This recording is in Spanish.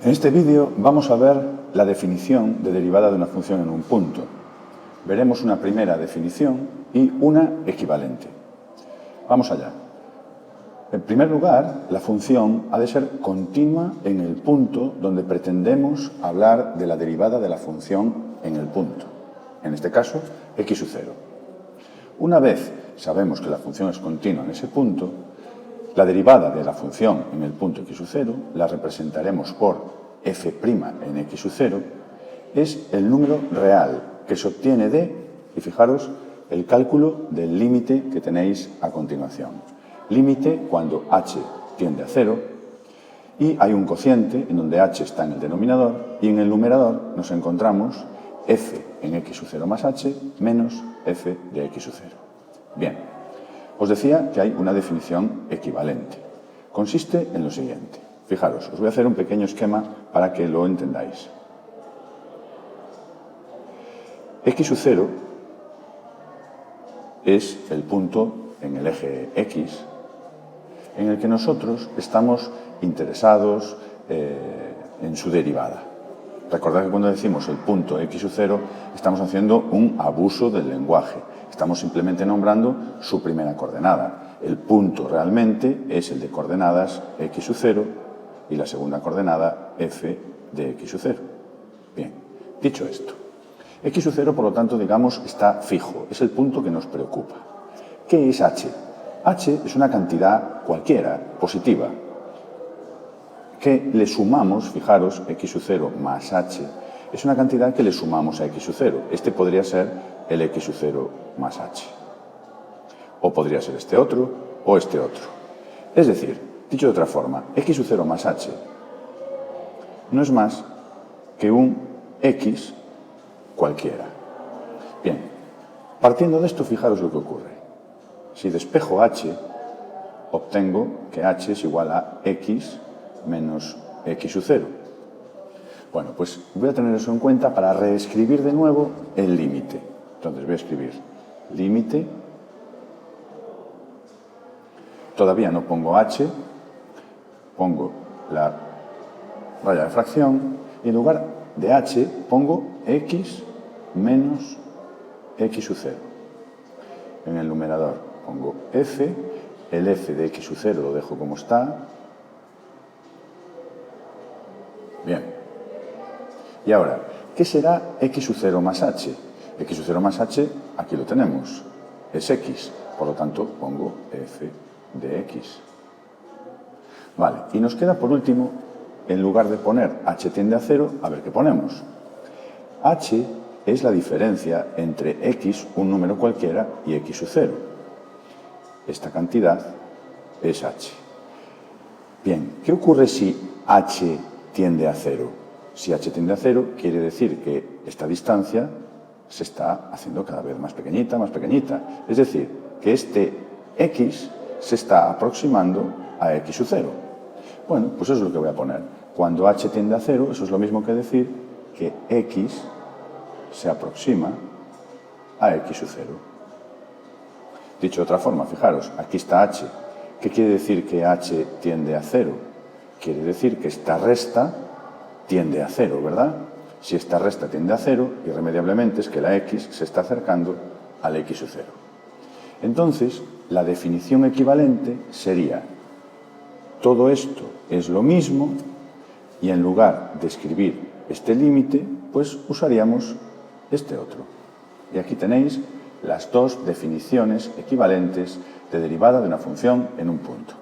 En este vídeo vamos a ver la definición de derivada de una función en un punto. Veremos una primera definición y una equivalente. Vamos allá. En primer lugar, la función ha de ser continua en el punto donde pretendemos hablar de la derivada de la función en el punto. En este caso, x sub 0. Una vez sabemos que la función es continua en ese punto, la derivada de la función en el punto x sub 0 la representaremos por f' en x sub 0, es el número real que se obtiene de, y fijaros, el cálculo del límite que tenéis a continuación. Límite cuando h tiende a 0 y hay un cociente en donde h está en el denominador y en el numerador nos encontramos f en x sub 0 más h menos f de x sub 0. Bien, os decía que hay una definición equivalente. Consiste en lo siguiente. Fijaros, os voy a hacer un pequeño esquema para que lo entendáis. X sub 0 es el punto en el eje X en el que nosotros estamos interesados en su derivada. Recordad que cuando decimos el punto x sub 0 estamos haciendo un abuso del lenguaje. Estamos simplemente nombrando su primera coordenada. El punto realmente es el de coordenadas x sub 0 y la segunda coordenada f de x sub 0. Bien, dicho esto, x sub 0, por lo tanto, digamos, está fijo. Es el punto que nos preocupa. ¿Qué es h? H es una cantidad cualquiera, positiva, que le sumamos, fijaros, x sub 0 más h, es una cantidad que le sumamos a x sub 0. Este podría ser el x sub 0 más h. O podría ser este otro, o este otro. Es decir, dicho de otra forma, x sub 0 más h no es más que un x cualquiera. Bien, partiendo de esto, fijaros lo que ocurre. Si despejo h, obtengo que h es igual a x menos x sub 0. Bueno, pues voy a tener eso en cuenta para reescribir de nuevo el límite. Entonces voy a escribir límite. Todavía no pongo h, pongo la raya de fracción y en lugar de h pongo x menos x sub 0. En el numerador pongo f, el f de x sub 0 lo dejo como está. Bien. Y ahora, ¿qué será x sub 0 más h? X sub 0 más h, aquí lo tenemos, es x, por lo tanto pongo f de x. Vale, y nos queda por último, en lugar de poner h tiende a 0, a ver qué ponemos. H es la diferencia entre x, un número cualquiera, y x sub 0. Esta cantidad es h. Bien, ¿qué ocurre si h tiende a 0? Si h tiende a 0, quiere decir que esta distancia se está haciendo cada vez más pequeñita, más pequeñita. Es decir, que este x se está aproximando a x sub 0. Bueno, pues eso es lo que voy a poner. Cuando h tiende a 0, eso es lo mismo que decir que x se aproxima a x sub 0. Dicho de otra forma, fijaros, aquí está h. ¿Qué quiere decir que h tiende a 0? Quiere decir que esta resta tiende a 0, ¿verdad? Si esta resta tiende a 0, irremediablemente es que la x se está acercando al x sub 0. Entonces, la definición equivalente sería: todo esto es lo mismo y en lugar de escribir este límite, pues usaríamos este otro. Y aquí tenéis las dos definiciones equivalentes de derivada de una función en un punto.